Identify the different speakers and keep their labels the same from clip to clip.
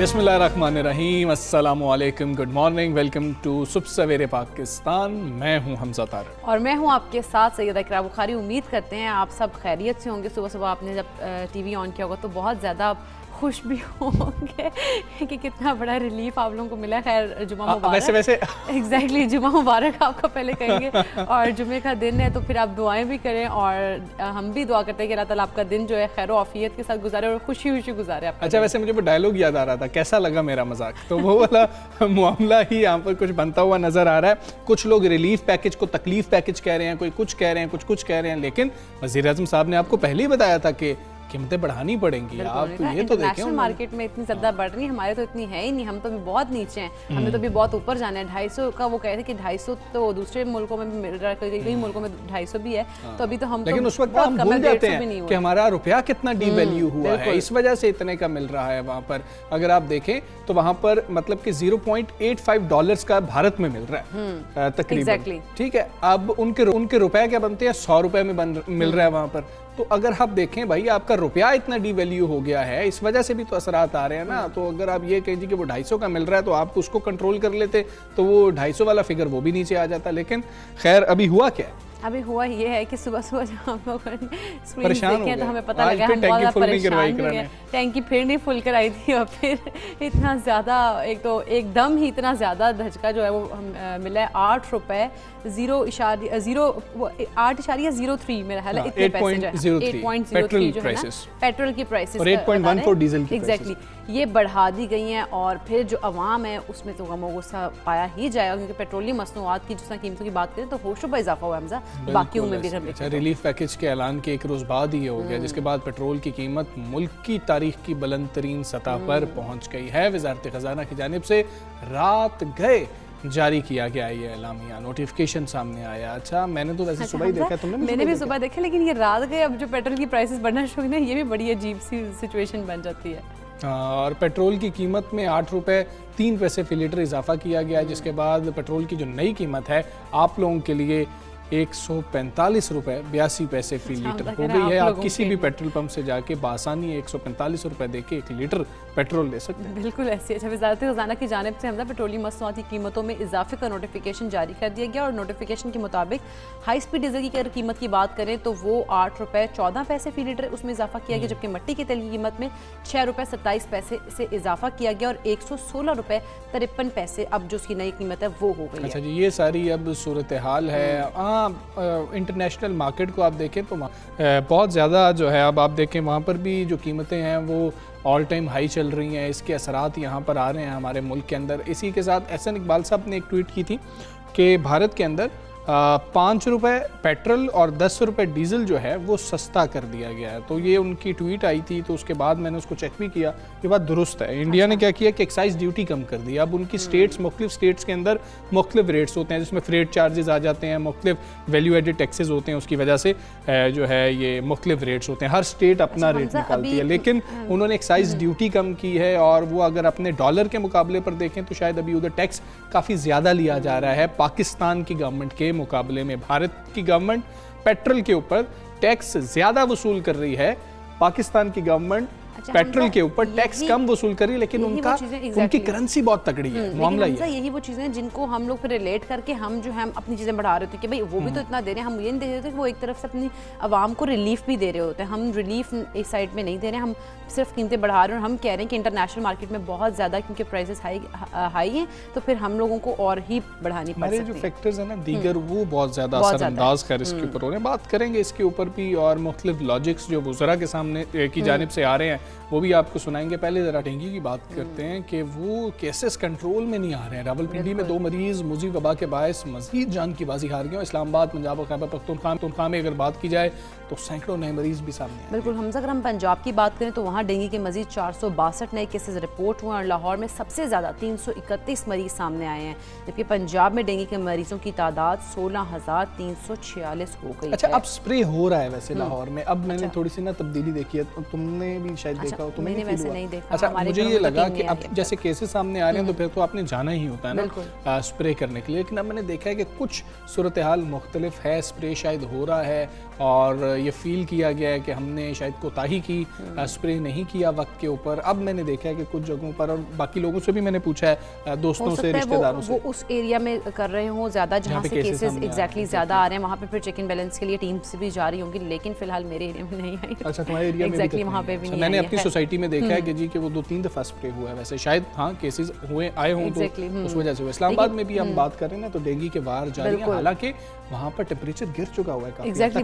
Speaker 1: बिस्मिल्लाहिर्रहमानिर्रहीम, अस्सलामुअलैकुम, good morning, welcome to सुबह सवेरे पाकिस्तान। मैं हूं हमजा तारक
Speaker 2: और मैं हूं आपके साथ सैयदा इकरा बुखारी। उम्मीद करते हैं आप सब खैरियत से होंगे। सुबह सुबह आपने जब टीवी ऑन किया होगा तो बहुत ज़्यादा खुश भी होंगे कि कितना बड़ा रिलीफ आप लोगों को मिला। खैर जुमा मुबारक।
Speaker 1: वैसे
Speaker 2: एग्जैक्टली जुमा मुबारक आपका पहले कहेंगे और जुमे का दिन है तो फिर आप दुआएं भी करें और हम भी दुआ करते हैं कि अल्लाह ताला आपका दिन जो है खैर आफियत के साथ गुजारे और खुशी खुशी गुजारे आपका।
Speaker 1: अच्छा, वैसे मुझे वो डायलॉग याद आ रहा था, कैसा लगा मेरा मजाक, तो वो वाला मामला ही यहाँ पर कुछ बनता हुआ नजर आ रहा है। कुछ लोग रिलीफ पैकेज को तकलीफ पैकेज कह रहे हैं, कोई कुछ कह रहे हैं, कुछ कह रहे हैं, लेकिन वज़ीर आज़म साहब ने आपको पहले ही बताया था कि कीमतें बढ़ानी पड़ेंगी। आप ये तो देखें,
Speaker 2: मार्केट में इतनी ज़्यादा बढ़ रही है, हमारे तो इतनी है ही नहीं, हम तो भी बहुत नीचे हैं, हमें तो भी बहुत ऊपर जाना है। 250 का वो कह रहे थे कि 250 तो दूसरे मुल्कों में भी मिल रहा है, कई मुल्कों में 250 भी है, तो अभी तो हम
Speaker 1: लेकिन उस वक्त हम भूल जाते हैं कि हमारा रुपया कितना डीवैल्यू हुआ है, इस वजह से इतने का मिल रहा है वहाँ पर। अगर आप देखें तो वहाँ पर मतलब कि $0.85 का भारत में मिल रहा है तकरीबन, ठीक है। अब उनके रुपए क्या बनते हैं, 100 रुपए में मिल रहा है वहाँ पर। तो अगर आप देखें भाई, आपका रुपया इतना डीवैल्यू हो गया है, इस वजह से भी तो असरात आ रहे हैं ना। तो अगर आप ये कहें कि वो 250 का मिल रहा है तो आप उसको कंट्रोल कर लेते तो वो 250 वाला फिगर वो भी नीचे आ जाता। लेकिन खैर, अभी हुआ क्या है?
Speaker 2: अभी हुआ ये है कि सुबह सुबह जब हम लोग स्क्रीन देखे तो हमें पता लगा हम बहुत ज़्यादा परेशान हो गए। टैंकी फिर नहीं फुल कर आई थी और फिर इतना ज़्यादा, एक तो एकदम ही इतना ज़्यादा धचका जो है वो मिला है। 8 रुपए 8.03 मेरा ख्याल है, इतने पैसे जो है 8.03 जो है ना पेट्रोल की प्राइसेस,
Speaker 1: 8.14 डीजल की।
Speaker 2: एग्जैक्टली, ये बढ़ा दी गई हैं और फिर जो अवाम है उसमें तो गम गुस्सा पाया ही जाएगा, क्योंकि पेट्रोलियम मसनूआत की जिस तरह कीमतों की बात करें तो होशों पर इजाफा हुआ हमजा, बाकियों में भी हम
Speaker 1: अच्छा, रिलीफ पैकेज के ऐलान के एक रोज बाद ही हो गया, जिसके बाद पेट्रोल की कीमत मुल्क की तारीख की बुलंद तरीन सतह पर पहुंच गई है। वजारत खजाना की जानिब से रात गए जारी किया गया ये एलामिया, नोटिफिकेशन सामने आया। अच्छा, मैंने तो वैसे सुबह ही देखा, तुमने?
Speaker 2: मैंने भी सुबह देखा, लेकिन ये रात गए अब जो पेट्रोल की प्राइसेस बढ़ना शुरू हुई, ये भी बड़ी अजीब सी सिचुएशन बन जाती है।
Speaker 1: और पेट्रोल की कीमत में 8 रुपये 3 पैसे फी लीटर इजाफा किया गया, जिसके बाद पेट्रोल की जो नई कीमत है आप लोगों के लिए 145 रुपये 82 पैसे फी लीटर हो गई है। आप किसी भी पेट्रोल पंप से जाके बासानी 145 रुपये दे के 1 लीटर पेट्रोल ले सकते हैं।
Speaker 2: बिल्कुल ऐसी। अच्छा, वज़ारत ख़ज़ाना की जानिब से हमने पेट्रोलियम मसनूआत की कीमतों में इजाफे का नोटिफिकेशन जारी कर दिया गया और नोटिफिकेशन के मुताबिक हाई स्पीड डीजल की कीमत की बात करें तो वो 8 रुपये 14 पैसे फी लीटर उसमें इजाफा किया गया, जबकि मिट्टी के तेल की कीमत में 6 रुपये 27 पैसे से इजाफा किया गया और 116 रुपये 53 पैसे अब जो उसकी नई कीमत है वो हो गई है।
Speaker 1: अच्छा जी, ये सारी अब सूरत हाल है। इंटरनेशनल मार्केट को आप देखें तो बहुत ज़्यादा जो है, अब आप देखें वहाँ पर भी जो कीमतें हैं वो ऑल टाइम हाई चल रही हैं। इसके असरात यहाँ पर आ रहे हैं हमारे मुल्क के अंदर। इसी के साथ एहसन इकबाल साहब ने एक ट्वीट की थी कि भारत के अंदर 5 रुपये पेट्रोल और 10 रुपये डीजल जो है वो सस्ता कर दिया गया है। तो ये उनकी ट्वीट आई थी, तो उसके बाद मैंने उसको चेक भी किया, ये बात दुरुस्त है। इंडिया ने क्या किया कि एक्साइज ड्यूटी कम कर दी। अब उनकी स्टेट्स, मुख्तलिफ स्टेट्स के अंदर मुख्तलिफ रेट्स होते हैं, जिसमें फ्रेट चार्जेस आ जाते हैं, मुख्तलिफ वैल्यू एडेड टैक्सेस होते हैं, उसकी वजह से जो है ये मुख्तलिफ रेट्स होते हैं। हर स्टेट अपना रेट निकालती है, लेकिन उन्होंने एक्साइज ड्यूटी कम की है और वो अगर अपने डॉलर के मुकाबले पर देखें तो शायद अभी उधर टैक्स काफ़ी ज़्यादा लिया जा रहा है पाकिस्तान की गवर्नमेंट के मुकाबले में। भारत की गवर्नमेंट पेट्रोल के ऊपर टैक्स ज़्यादा वसूल कर रही है, पाकिस्तान की गवर्नमेंट पेट्रोल के ऊपर टैक्स कम वसूल करी, लेकिन उनकी करेंसी बहुत तगड़ी है। मामला
Speaker 2: यही वो चीज़ें हैं जिनको हम लोग फिर रिलेट करके हम जो है अपनी चीज़ें बढ़ा रहे होते हैं कि भाई वो भी तो इतना दे रहे हैं, हम ये नहीं दे रहे होते कि वो एक तरफ से अपनी आवाम को रिलीफ भी दे रहे होते हैं। हम रिलीफ एक साइड में नहीं दे रहे हैं, हम सिर्फ कीमतें बढ़ा रहे हैं और हम कह रहे हैं कि इंटरनेशनल मार्केट में बहुत ज़्यादा क्योंकि प्राइसेस हाई हैं तो फिर हम लोगों को और ही बढ़ानी पड़ सकती है।
Speaker 1: जो फैक्टर्स हैं ना दीगर, वो बहुत ज़्यादा असरअंदाज कर इसके ऊपर हो रहे हैं। बात करेंगे इसके ऊपर भी और मुख्तलिफ लॉजिक्स जो वज़रा के सामने की जानिब से आ रहे हैं वो भी आपको सुनाएंगे। पहले ज़रा डेंगू की बात करते हैं कि वो केसेस कंट्रोल में नहीं आ रहे हैं। रावलपिंडी में 2 मरीज़ मुज़ी वबा के बायस मज़ीद जान की बाजी हार गए। इस्लामाबाद, पंजाब और खैबर पख्तूनख्वा में अगर बात की जाए तो सैकड़ों नए मरीज भी सामने आए।
Speaker 2: बिल्कुल हमजा, अगर हम पंजाब की बात करें तो वहाँ डेंगू के मजीद 462 नए केसेस रिपोर्ट हुए और लाहौर में सबसे ज़्यादा 331 मरीज सामने आए हैं, जबकि पंजाब में डेंगू के मरीजों की तादाद 16,346 हो गई।
Speaker 1: अच्छा, अब स्प्रे हो रहा है वैसे लाहौर में, अब मैंने थोड़ी सी ना तब्दीली देखी है, तो तुमने भी शायद देखा हो, तुम्हें
Speaker 2: मैंने वैसे नहीं देखा।
Speaker 1: अच्छा, मुझे ये लगा कि अब
Speaker 2: अब
Speaker 1: जैसे केसेस सामने आ रहे हैं तो फिर तो आपने जाना ही होता है ना स्प्रे करने के लिए, लेकिन अब मैंने देखा है कि कुछ सूरत हाल मुख्तलिफ है, स्प्रे शायद हो रहा है और ये फील किया गया है कि हमने शायद कोताही की, स्प्रे नहीं किया वक्त के ऊपर। अब मैंने देखा है कि कुछ जगहों पर, और बाकी लोगों से भी मैंने पूछा है, दोस्तों से, रिश्तेदारों से,
Speaker 2: वो उस एरिया में कर रहे हो ज़्यादा जहाँ से केसेस एग्जैक्टली ज़्यादा आ रहे हैं, वहाँ पे फिर चेक इन बैलेंस के लिए टीम्स भी जा रही होंगी, लेकिन फिलहाल मेरे एरिया में नहीं आई।
Speaker 1: अच्छा, तुम्हारे एरिया में
Speaker 2: एग्जैक्टली वहाँ पे भी नहीं।
Speaker 1: मैंने अपनी सोसाइटी में देखा है कि जी कि वो 2-3 दफ़ा स्प्रे हुआ है, वैसे शायद हाँ केसेस हुए आए हों तो उस वजह से। इस्लामाबाद में भी हम बात कर रहे हैं ना, तो डेंगू के वार जारी है, हालांकि वहाँ पर टेम्परेचर गिर चुका हुआ है काफी।
Speaker 2: एग्जैक्टली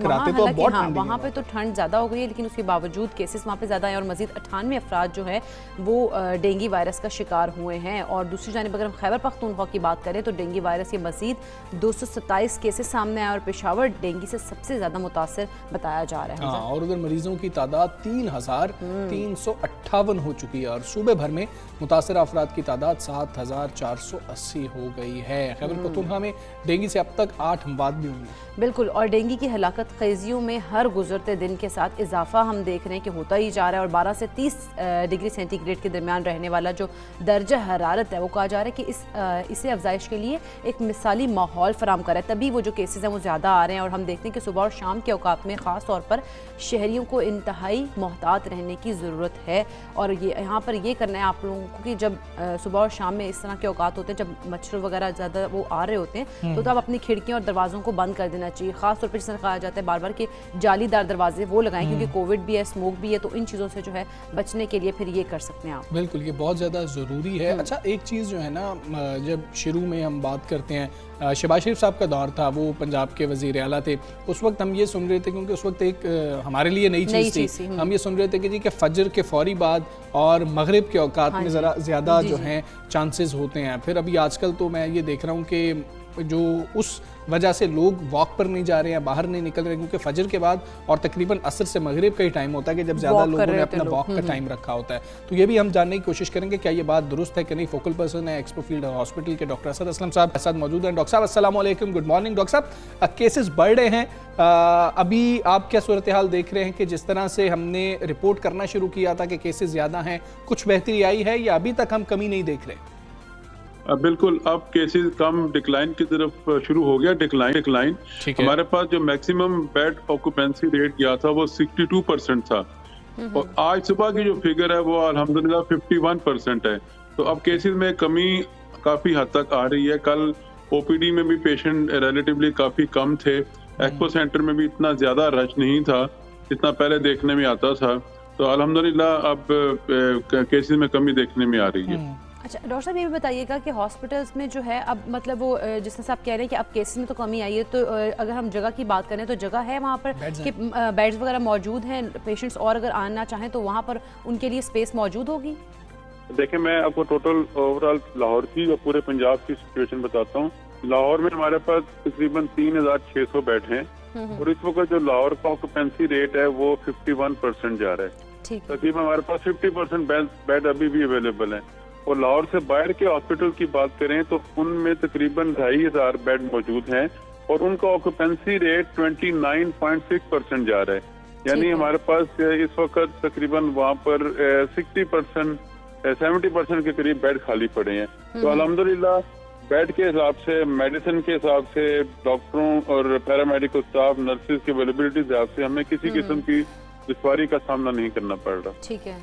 Speaker 2: वहाँ पे तो ठंड ज़्यादा हो गई है, लेकिन उसके बावजूद केसेस वहाँ पे ज़्यादा हैं और मजीद 98 अफराद जो है वो डेंगू वायरस का शिकार हुए हैं। और दूसरी जानिब अगर हम खैबर पख्तूनख्वा की बात करें तो डेंगू वायरस के मजीद 227 केसेस सामने आए और पेशावर डेंगू से सबसे ज़्यादा मुतासर बताया जा रहा है।
Speaker 1: हाँ, और उधर मरीजों की तादाद 3,358 हो चुकी है और सूबे भर में मुतासर अफराद की तादाद 7,480 हो गई है। खैबर पख्तूनख्वा में डेंगू से अब तक 8 अमवात भी हुई हैं।
Speaker 2: बिल्कुल, और डेंगू की हलाकत खेजियों में हर गुजरते दिन के साथ इजाफा हम देख रहे हैं कि होता ही जा रहा है और 12 से 30 डिग्री सेंटीग्रेड के दरमियान रहने वाला जो दर्जा हरारत है वो कहा जा रहा है कि इसे अफजाइश के लिए एक मिसाली माहौल फराम कर रहा है, तभी वो जो केसेस हैं वो ज़्यादा आ रहे हैं। और हम देखते हैं कि सुबह और शाम के औकात में ख़ास तौर पर शहरियों को इंतहाई मोहतात रहने की ज़रूरत है। और ये यहाँ पर ये करना है आप लोगों को कि जब सुबह और शाम में इस तरह के औकात होते हैं, जब मच्छर वगैरह ज़्यादा वो आ रहे होते हैं, तो आप अपनी खिड़कियों और दरवाज़ों को बंद कर देना चाहिए। खास तौर पर जिस तरह कहा जाता है बार बार कि जालीदार दरवाजे वो लगाएं, क्योंकि कोविड भी है, स्मोक भी है, तो इन चीज़ों से जो है बचने के लिए फिर ये कर सकते हैं आप।
Speaker 1: बिल्कुल, ये बहुत ज़्यादा ज़रूरी है। अच्छा, एक चीज़ जो है ना, जब शुरू में हम बात करते हैं, शहबाज शरीफ साहब का दौर था, वो पंजाब के वज़ीर आला थे, उस वक्त हम ये सुन रहे थे, क्योंकि उस वक्त एक हमारे लिए नई चीज़ थी, हम ये सुन रहे थे कि जी कि फजर के फौरी बाद और मगरिब के औकात में ज़रा ज़्यादा जो हैं चांसेस होते हैं। फिर अभी आजकल तो मैं ये देख रहा हूँ कि जो उस वजह से लोग वॉक पर नहीं जा रहे हैं, बाहर नहीं निकल रहे, क्योंकि फजर के बाद और तकरीबन असर से मगरिब का ही टाइम होता है कि जब ज़्यादा लोगों ने अपना वॉक का टाइम रखा होता है। तो ये भी हम जानने की कोशिश करेंगे क्या ये बात दुरुस्त है कि नहीं। फोकल पर्सन है एक्सपो फील्ड हॉस्पिटल के डॉक्टर असद असलम साहब के साथ मौजूद हैं। डॉक्टर साहब अस्सलाम वालेकुम, गुड मॉर्निंग। डॉक्टर साहब, केसेस बढ़ रहे हैं, अभी आप क्या सूरत हाल देख रहे हैं कि जिस तरह से हमने रिपोर्ट करना शुरू किया था कि केसेस ज़्यादा हैं, कुछ बेहतरी आई है या अभी तक हम कमी नहीं देख रहे?
Speaker 3: बिल्कुल, अब केसेस कम डिक्लाइन की तरफ शुरू हो गया। डिक्लाइन हमारे पास जो मैक्सिमम बेड ऑक्यूपेंसी रेट गया था वो 62% था और आज सुबह की जो फिगर है वो अल्हम्दुलिल्लाह 51% है। तो अब केसेस में कमी काफी हद तक आ रही है। कल ओपीडी में भी पेशेंट रिलेटिवली काफी कम थे, एक्सपो सेंटर में भी इतना ज्यादा रश नहीं था जितना पहले देखने में आता था। तो अल्हम्दुलिल्लाह अब केसेस में कमी देखने में आ रही है।
Speaker 2: अच्छा डॉक्टर साहब, ये भी बताइएगा कि हॉस्पिटल्स में जो है अब मतलब वो जिस तरह से आप कह रहे हैं कि अब केसेस में तो कमी आई है, तो अगर हम जगह की बात करें तो जगह है वहाँ पर कि बेड्स वगैरह मौजूद हैं, पेशेंट्स और अगर आना चाहें तो वहाँ पर उनके लिए स्पेस मौजूद होगी?
Speaker 3: देखिए, मैं आपको टोटल ओवरऑल लाहौर की और पूरे पंजाब की सिचुएशन बताता हूँ। लाहौर में हमारे पास तकरीबन 3,600 बेड हैं और इस वक्त जो लाहौर का ऑक्यूपेंसी रेट है वो 51% जा रहा है। तकरीबन हमारे पास 50% बेड अभी भी अवेलेबल है। और लाहौर से बाहर के हॉस्पिटल की बात करें तो उनमें तकरीबन 2,500 बेड मौजूद हैं और उनका ऑक्यूपेंसी रेट 29.6% जा रहा है। यानी हमारे पास इस वक्त तकरीबन वहाँ पर 70% के करीब बेड खाली पड़े हैं। तो अल्हम्दुलिल्लाह बेड के हिसाब से, मेडिसिन के हिसाब से, डॉक्टरों और पैरामेडिकल स्टाफ, नर्सेज की अवेलेबिलिटी के हिसाब से हमें किसी किस्म की दुश्वारी का सामना नहीं करना पड़ रहा।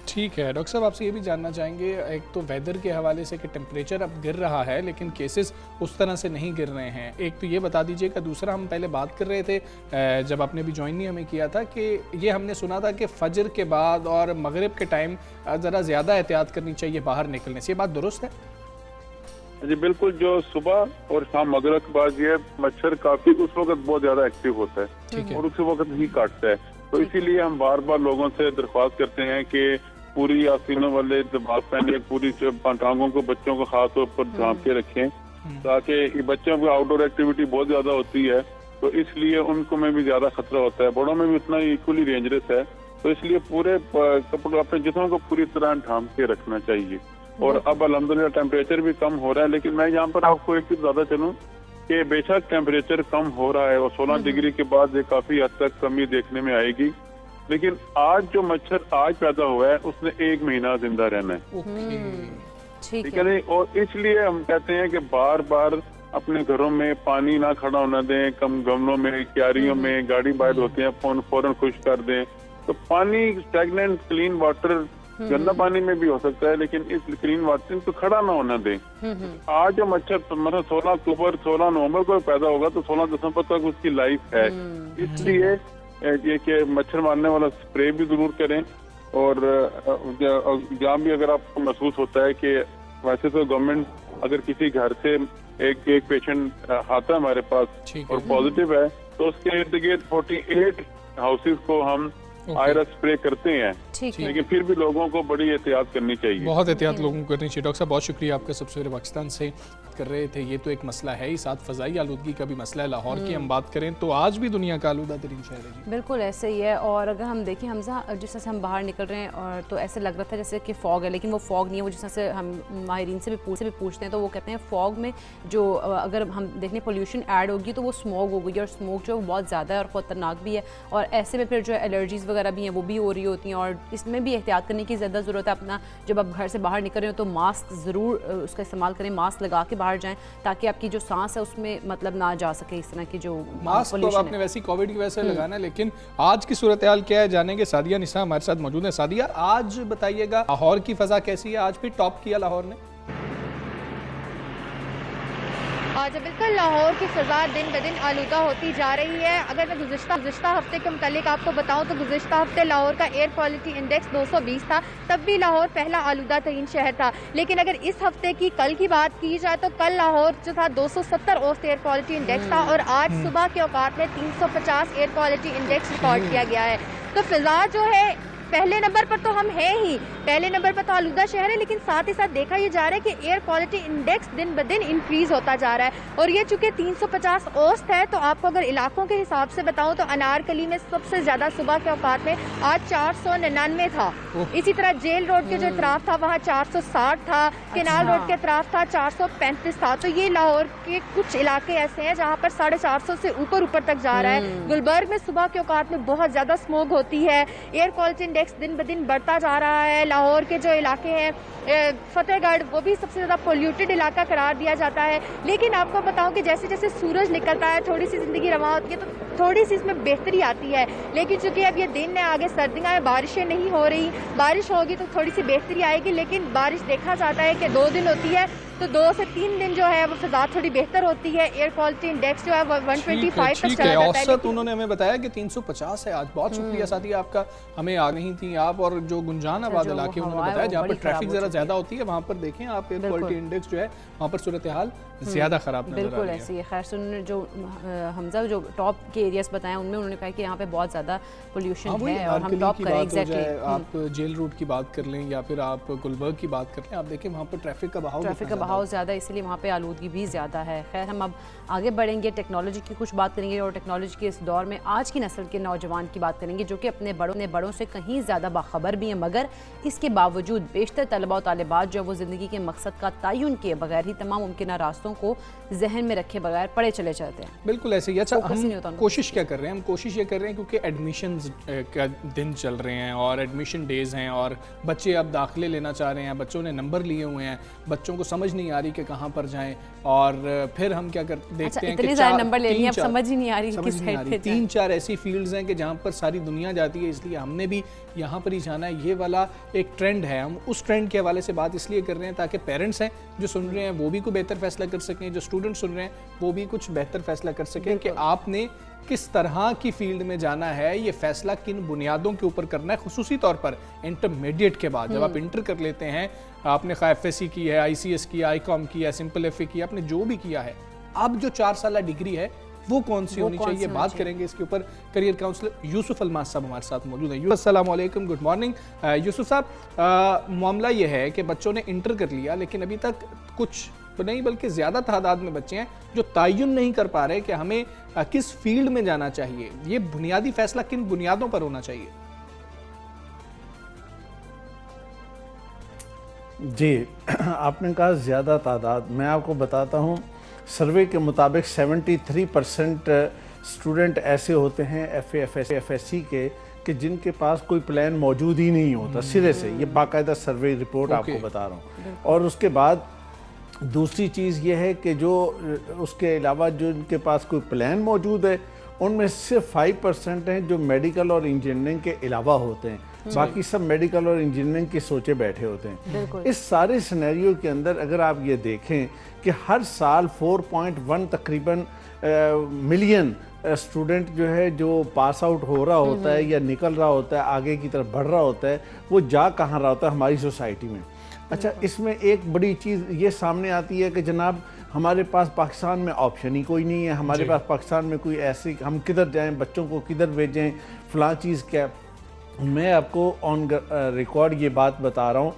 Speaker 1: ठीक है डॉक्टर साहब, आपसे ये भी जानना चाहेंगे, एक तो वेदर के हवाले से कि टेम्परेचर अब गिर रहा है लेकिन केसेस उस तरह से नहीं गिर रहे हैं, एक तो ये बता दीजिएगा। दूसरा, हम पहले बात कर रहे थे जब आपने भी ज्वाइन नहीं हमें किया था कि ये हमने सुना था कि फजर के बाद और मगरिब के टाइम ज़रा ज़्यादा एहतियात करनी चाहिए बाहर निकलने से, ये बात दुरुस्त है?
Speaker 3: जी बिल्कुल, जो सुबह और शाम मगरिब के बाद ये मच्छर काफी उस वक्त बहुत ज्यादा एक्टिव होता है और उस वक्त ही काटता है। तो इसीलिए हम बार बार लोगों से दरख्वास्त करते हैं कि पूरी आस्तीनों वाले लिबास पहने, पूरी टांगों को, बच्चों को खास तौर पर ढांप के रखें ताकि बच्चों को आउटडोर एक्टिविटी बहुत ज्यादा होती है तो इसलिए उनको में भी ज्यादा खतरा होता है, बड़ों में भी उतना इक्वली डेंजरस है। तो इसलिए पूरे कपड़ों अपने जिस्मों को पूरी तरह ढांप के रखना चाहिए। और अब अल्हम्दुलिल्लाह टेम्परेचर भी कम हो रहा है, लेकिन मैं यहाँ पर आपको एक चीज ज्यादा चलूँ कि बेशक टेम्परेचर कम हो रहा है और 16 डिग्री के बाद ये काफी हद तक कमी देखने में आएगी, लेकिन आज जो मच्छर आज पैदा हुआ है उसने 1 महीना जिंदा रहना है, ठीक है नहीं। और इसलिए हम कहते हैं कि बार बार अपने घरों में पानी ना खड़ा होना दें, कम गमलों में, क्यारियों में गाड़ी बाहर होते हैं फौरन खुश कर दें। तो पानी स्टैग्नेंट क्लीन वाटर गंदा पानी में भी हो सकता है, लेकिन इस क्लीन वाटर को खड़ा ना होना दें। आज जो मच्छर मतलब 16 अक्टूबर 16 नवंबर को पैदा होगा तो 16 दिसंबर तक उसकी लाइफ है। इसलिए ये कि मच्छर मारने वाला स्प्रे भी जरूर करें। और जहाँ भी अगर आपको महसूस होता है कि वैसे तो गवर्नमेंट अगर किसी घर से एक पेशेंट आता है हमारे पास और पॉजिटिव है तो उसके इर्द गिर्द 48 हाउसेज को हम आयरस स्प्रे करते हैं, लेकिन फिर भी लोगों को बड़ी एहतियात करनी चाहिए,
Speaker 1: बहुत एहतियात लोगों को करनी चाहिए। डॉक्टर साहब बहुत शुक्रिया आपका, सबसे पहले पाकिस्तान से कर रहे थे। ये तो एक मसला है ही, साथ फ़ज़ाई आलूदगी का भी मसला है। लाहौर की हम बात करें तो आज भी दुनिया का आलूदा तरीन शहर है जी।
Speaker 2: बिल्कुल ऐसे ही है। और अगर हम देखें हमजा, जिस तरह से हम बाहर निकल रहे हैं और तो ऐसे लग रहा था जैसे कि फॉग है, लेकिन वो फॉग नहीं है। वो जिस तरह से हम माहिरीन से भी पूछते हैं तो वो कहते हैं फॉग में जो अगर हम देखें पोल्यूशन ऐड होगी तो वो स्मोक होगी, और स्मोक जो है बहुत ज़्यादा है और ख़तरनाक भी है। और ऐसे में फिर जो एलर्जीज़ वगैरह भी हैं वो भी हो रही होती हैं, और इसमें भी एहतियात करने की ज़्यादा ज़रूरत है। अपना जब आप घर से बाहर निकल रहे हो तो मास्क ज़रूर उसका इस्तेमाल करें, मास्क लगा के बाहर जाएं ताकि आपकी जो सांस है उसमें मतलब ना जा सके इस तरह की जो
Speaker 1: मास्क तो आपने वैसे ही कोविड की वजह से लगाना है। लेकिन आज की सूरत हाल क्या है जानेंगे। सादिया निसा हमारे साथ मौजूद है। सादिया, आज बताइएगा लाहौर की फ़ज़ा कैसी है? आज भी टॉप किया लाहौर ने।
Speaker 4: आज बिल्कुल लाहौर की फ़ज़ा दिन ब दिन आलूदा होती जा रही है। अगर मैं गुज़िश्ता हफ्ते के मुतालिक आपको बताऊं तो गुज़िश्ता हफ्ते लाहौर का एयर क्वालिटी इंडेक्स 220 था, तब भी लाहौर पहला आलूदा तरीन शहर था। लेकिन अगर इस हफ्ते की कल की बात की जाए तो कल लाहौर जो था 270 औसत एयर क्वालिटी इंडेक्स था, और आज सुबह के औकात में 350 एयर क्वालिटी इंडेक्स रिकॉर्ड किया गया है। तो फ़ज़ा जो है पहले नंबर पर तो हम हैं ही, पहले नंबर पर तो आलूदा शहर है, लेकिन साथ ही साथ देखा ये जा रहा है कि एयर क्वालिटी इंडेक्स दिन ब दिन इंक्रीज होता जा रहा है। और ये चूंकि 350 औसत है तो आपको अगर इलाकों के हिसाब से बताऊं तो अनारकली में सबसे ज़्यादा सुबह के औकात में आज 499 था। इसी तरह जेल रोड के जो इतराफ था वहाँ 460 था, केनाल रोड के इतराफ था 435 था। तो ये लाहौर के कुछ इलाके ऐसे हैं जहाँ पर 450 से ऊपर तक जा रहा है। गुलबर्ग में सुबह के औकात में बहुत ज़्यादा स्मोक होती है, एयर क्वालिटी इंडेक्स दिन ब दिन बढ़ता जा रहा है। लाहौर के जो इलाके हैं फतेहगढ़, वो भी सबसे ज़्यादा पोल्यूटेड इलाका करार दिया जाता है। लेकिन आपको बताऊं कि जैसे जैसे सूरज निकलता है थोड़ी सी ज़िंदगी रवा होती है तो थोड़ी सी इसमें बेहतरी आती है। लेकिन चूंकि अब ये दिन है, आगे सर्दियाँ हैं, बारिशें नहीं हो रही, बारिश होगी तो थोड़ी सी बेहतरी आएगी। लेकिन बारिश देखा जाता है कि 2 दिन होती है, तो 2 से 3 दिन जो है वो फ़ज़ा थोड़ी बेहतर होती है। एयर क्वालिटी इंडेक्स जो है वो 125 तक चला जाता है।
Speaker 1: औसत उन्होंने हमें बताया कि 350 है आज। बहुत शुक्रिया साथी आपका, हमें आ नहीं थी आप। और जो गुंजान आबाद इलाके उन्होंने बताया जहाँ पर ट्रैफिक ज़रा ज़्यादा होती है वहाँ पर देखें आप एयर क्वालिटी इंडेक्स जो है वहाँ पर सूरत हाल ज़्यादा ख़राब नजर आ रही है।
Speaker 2: बिल्कुल ऐसी है। खैर सुन, जो हमजा जो टॉप के एरियाज बताए उनमें उन्होंने कहा कि यहाँ पे बहुत ज़्यादा पोल्यूशन है और हम टॉप करें। एग्जैक्टली,
Speaker 1: आप जेल रोड की बात कर लें या फिर आप गुलबर्ग की बात कर लें, आप देखें वहाँ पर ट्रैफिक का बहाव
Speaker 2: ज़्यादा है, इसलिए वहाँ पे आलूदगी भी ज़्यादा है। खैर हम अब आगे बढ़ेंगे, टेक्नोलॉजी की कुछ बात करेंगे और टेक्नोलॉजी के इस दौर में आज की नस्ल के नौजवान की बात करेंगे जो कि अपने बड़ों से कहीं ज़्यादा बाखबर भी हैं, मगर इसके बावजूद बेशतर तलबा और तालिबात जो है वो ज़िंदगी के मकसद का तयन किए बगैर ही तमाम मुमकिन रास्तों को जहन में रखे बगैर पढ़े चले जाते हैं।
Speaker 1: बिल्कुल ऐसे ही। अच्छा, हम कोशिश क्या कर रहे हैं? हम कोशिश ये कर रहे हैं क्योंकि एडमिशन का दिन चल रहे हैं और एडमिशन डेज़ हैं और बच्चे अब दाखिले लेना चाह रहे हैं, बच्चों ने नंबर लिए हुए हैं, बच्चों को समझ नहीं आ रही कि कहाँ पर जाएं। और फिर हम क्या करते देखते हैं कि
Speaker 2: नंबर ले लिए, अब समझ ही नहीं आ रही
Speaker 1: 3-4 ऐसी फील्ड्स हैं कि जहाँ पर सारी दुनिया जाती है, इसलिए हमने भी यहाँ पर ही जाना है। ये वाला एक ट्रेंड है, हम उस ट्रेंड के हवाले से बात इसलिए कर रहे हैं ताकि पेरेंट्स हैं जो सुन रहे हैं वो भी कोई बेहतर फैसला कर सकें, जो स्टूडेंट सुन रहे हैं वो भी कुछ बेहतर फैसला कर सकें कि आपने किस तरह की फील्ड में जाना है, ये फैसला किन बुनियादों के ऊपर करना है। खुसूसी तौर पर इंटरमीडिएट के बाद जब आप इंटर कर लेते हैं, आपने FSC की है, ICS की, ICOM की है, सिंपल FA की, आपने जो भी किया है, अब जो 4 साल डिग्री है वो कौन सी होनी चाहिए, बात करेंगे इसके ऊपर। करियर काउंसलर यूसुफ अलमास साहब हमारे साथ मौजूद हैं। अस्सलाम वालेकुम, गुड मॉर्निंग। यूसुफ साहब, मामला ये है कि बच्चों ने इंटर कर लिया लेकिन अभी तक कुछ नहीं बल्कि ज़्यादा तादाद में बच्चे हैं जो तयन नहीं कर पा रहे कि हमें किस फील्ड में जाना चाहिए। ये बुनियादी फैसला किन बुनियादों पर होना चाहिए?
Speaker 5: जी, आपने कहा ज़्यादा तादाद, मैं आपको बताता हूँ सर्वे के मुताबिक 73% स्टूडेंट ऐसे होते हैं FA, FSC के कि जिनके पास कोई प्लान मौजूद ही नहीं होता सिरे से। ये बाकायदा सर्वे रिपोर्ट आपको बता रहा हूँ। और उसके बाद दूसरी चीज़ ये है कि जो उसके अलावा जो इनके पास कोई प्लान मौजूद है उनमें सिर्फ 5% हैं जो मेडिकल और इंजीनियरिंग के अलावा होते हैं, बाकी सब मेडिकल और इंजीनियरिंग की सोचे बैठे होते हैं। इस सारे सिनेरियो के अंदर अगर आप ये देखें कि हर साल 4.1 तकरीबन मिलियन स्टूडेंट जो है जो पास आउट हो रहा होता है या निकल रहा होता है, आगे की तरफ बढ़ रहा होता है, वो जा कहाँ रहा होता है? हमारी सोसाइटी में। अच्छा, इसमें एक बड़ी चीज़ ये सामने आती है कि जनाब हमारे पास पाकिस्तान में ऑप्शन ही कोई नहीं है, हमारे पास पाकिस्तान में कोई ऐसी, हम किधर जाएं, बच्चों को किधर भेजें, फ़लाँ चीज़ क्या। मैं आपको ऑन रिकॉर्ड ये बात बता रहा हूँ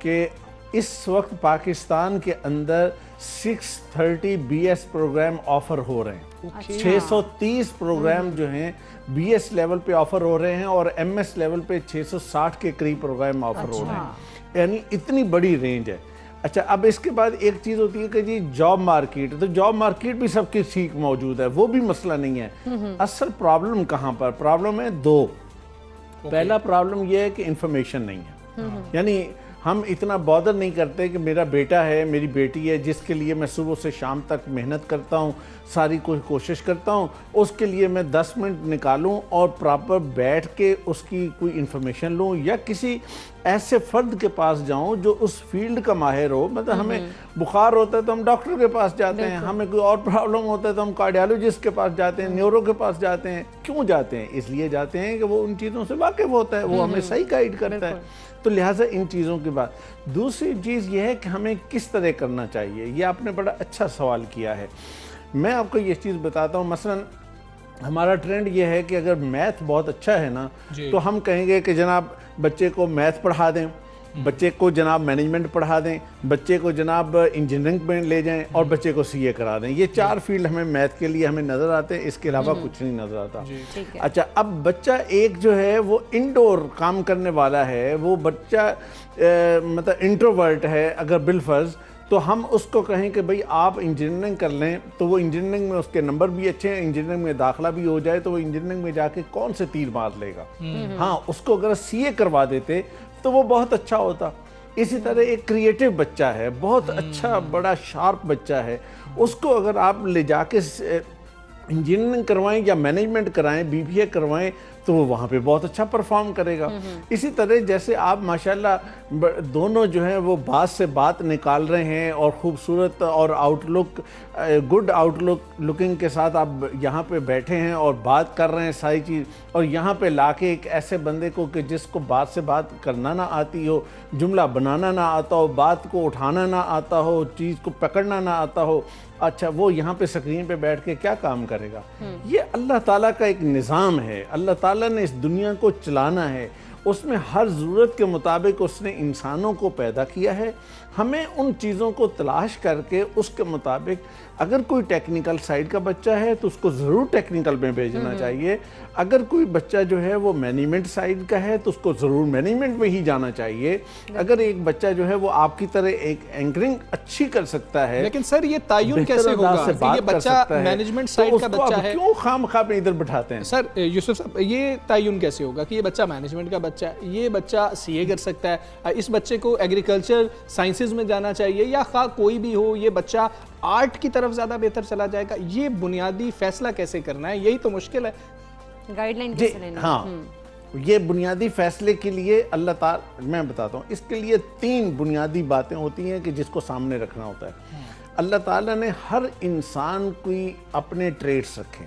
Speaker 5: कि इस वक्त पाकिस्तान के अंदर 630 BS प्रोग्राम ऑफ़र हो रहे हैं। 630 प्रोग्राम जो हैं BS लेवल पे ऑफ़र हो रहे हैं और MS लेवल पे 660 के करीब प्रोग्राम ऑफ़र हो रहे हैं, यानी इतनी बड़ी रेंज है। अच्छा, अब इसके बाद एक चीज़ होती है कि जी जॉब मार्केट, तो जॉब मार्केट भी सबकी ठीक मौजूद है, वो भी मसला नहीं है। असल प्रॉब्लम कहाँ पर? प्रॉब्लम है दो। पहला प्रॉब्लम यह है कि इंफॉर्मेशन नहीं है, यानी हम इतना बॉदर नहीं करते कि मेरा बेटा है, मेरी बेटी है, जिसके लिए मैं सुबह से शाम तक मेहनत करता हूँ, सारी कोशिश करता हूँ, उसके लिए मैं 10 मिनट निकालूं और प्रॉपर बैठ के उसकी कोई इन्फॉर्मेशन लूँ या किसी ऐसे फ़र्द के पास जाऊं जो उस फील्ड का माहिर हो। मतलब हमें बुखार होता है तो हम डॉक्टर के पास जाते हैं, हमें कोई और प्रॉब्लम होता है तो हम कार्डियोलॉजिस्ट के पास जाते हैं, न्यूरो के पास जाते हैं। क्यों जाते हैं? इसलिए जाते हैं कि वो उन चीज़ों से वाकिफ़ होता है, वो हमें सही गाइड करता है। तो लिहाजा इन चीज़ों की बात। दूसरी चीज़ ये है कि हमें किस तरह करना चाहिए। ये आपने बड़ा अच्छा सवाल किया है। मैं आपको ये चीज़ बताता हूँ, मसलन हमारा ट्रेंड ये है कि अगर मैथ बहुत अच्छा है ना तो हम कहेंगे कि जनाब बच्चे को मैथ पढ़ा दें, बच्चे को जनाब मैनेजमेंट पढ़ा दें, बच्चे को जनाब इंजीनियरिंग में ले जाएं और बच्चे को CA करा दें। ये 4 फील्ड हमें मैथ के लिए हमें नज़र आते हैं, इसके अलावा कुछ नहीं नज़र आता। अच्छा, अब बच्चा एक जो है वो इंडोर काम करने वाला है, वो बच्चा मतलब इंट्रोवर्ट है अगर बिलफर्ज, तो हम उसको कहें कि भाई आप इंजीनियरिंग कर लें, तो वो इंजीनियरिंग में उसके नंबर भी अच्छे हैं, इंजीनियरिंग में दाखिला भी हो जाए तो वो इंजीनियरिंग में जाके कौन से तीर मार लेगा। हाँ, उसको अगर CA करवा देते तो वो बहुत अच्छा होता। इसी तरह एक क्रिएटिव बच्चा है, बहुत अच्छा बड़ा शार्प बच्चा है, उसको अगर आप ले जाके इंजीनियरिंग करवाएं या मैनेजमेंट कराएं, BBA करवाएं, तो वो वहाँ पे बहुत अच्छा परफॉर्म करेगा। इसी तरह जैसे आप माशाल्लाह दोनों जो हैं वो बात से बात निकाल रहे हैं और ख़ूबसूरत और आउटलुक, गुड आउटलुक लुकिंग के साथ आप यहाँ पे बैठे हैं और बात कर रहे हैं सारी चीज़, और यहाँ पे लाके एक ऐसे बंदे को कि जिसको बात से बात करना ना आती हो, जुमला बनाना ना आता हो, बात को उठाना ना आता हो, चीज़ को पकड़ना ना आता हो, अच्छा वो यहाँ पे स्क्रीन पे बैठ के क्या काम करेगा? ये अल्लाह ताला का एक निज़ाम है, अल्लाह ताला ने इस दुनिया को चलाना है, उसमें हर ज़रूरत के मुताबिक उसने इंसानों को पैदा किया है। हमें उन चीज़ों को तलाश करके उसके मुताबिक, अगर कोई टेक्निकल साइड का बच्चा है तो उसको ज़रूर टेक्निकल में भेजना चाहिए, अगर कोई बच्चा जो है वो मैनेजमेंट साइड का है तो उसको ज़रूर मैनेजमेंट में ही जाना चाहिए। अगर एक बच्चा जो है वो आपकी तरह एक एंकरिंग अच्छी कर सकता है,
Speaker 1: लेकिन सर ये तयन कैसे होगा कि ये बच्चा मैनेजमेंट साइड का बच्चा है?
Speaker 5: क्यों खामखा पे इधर बिठाते हैं?
Speaker 1: सर यूसुफ साहब, ये तयन कैसे होगा कि ये बच्चा मैनेजमेंट का बच्चा है, ये बच्चा CA कर सकता है, इस बच्चे को एग्रीकल्चर साइंसेज में जाना चाहिए, या कोई भी हो, ये बच्चा आर्ट की तरफ ज़्यादा बेहतर चला जाएगा? ये बुनियादी फैसला कैसे करना है, यही तो मुश्किल है।
Speaker 2: गाइडलाइन कैसे लेनी?
Speaker 5: हाँ, ये बुनियादी फैसले के लिए अल्लाह ताला, मैं बताता हूँ, इसके लिए 3 बुनियादी बातें होती हैं कि जिसको सामने रखना होता है। अल्लाह ताला ने हर इंसान को अपने ट्रेड्स रखे,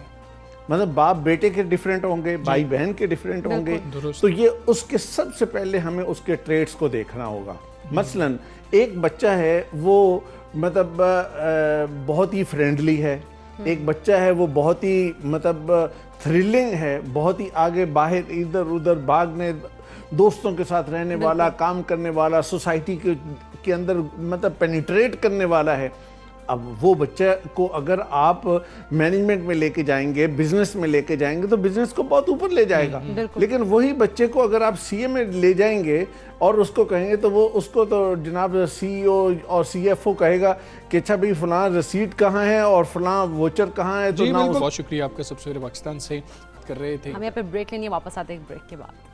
Speaker 5: मतलब बाप बेटे के डिफरेंट होंगे, भाई बहन के डिफरेंट होंगे, तो ये उसके सबसे पहले हमें उसके ट्रेड्स को देखना होगा। मसलन एक बच्चा है वो मतलब बहुत ही फ्रेंडली है, एक बच्चा है वो बहुत ही मतलब थ्रिलिंग है, बहुत ही आगे बाहर इधर उधर भागने, दोस्तों के साथ रहने वाला, काम करने वाला, सोसाइटी के अंदर मतलब पेनिट्रेट करने वाला है। अब वो बच्चे को अगर आप मैनेजमेंट में लेके जाएंगे, बिजनेस में लेके जाएंगे तो बिजनेस को बहुत ऊपर ले जाएगा। लेकिन वही बच्चे को अगर आप सीए में ले जाएंगे और उसको कहेंगे तो वो उसको तो जनाब सीईओ और सीएफओ कहेगा कि अच्छा भाई फलां रसीद कहाँ है और फलां वोचर कहाँ है। तो
Speaker 1: जी बिल्कुल, बहुत शुक्रिया आपका। सबसे पहले पाकिस्तान से कर रहे थे
Speaker 2: हम यहाँ पे ब्रेक लेंगे, वापस आते हैं ब्रेक के बाद।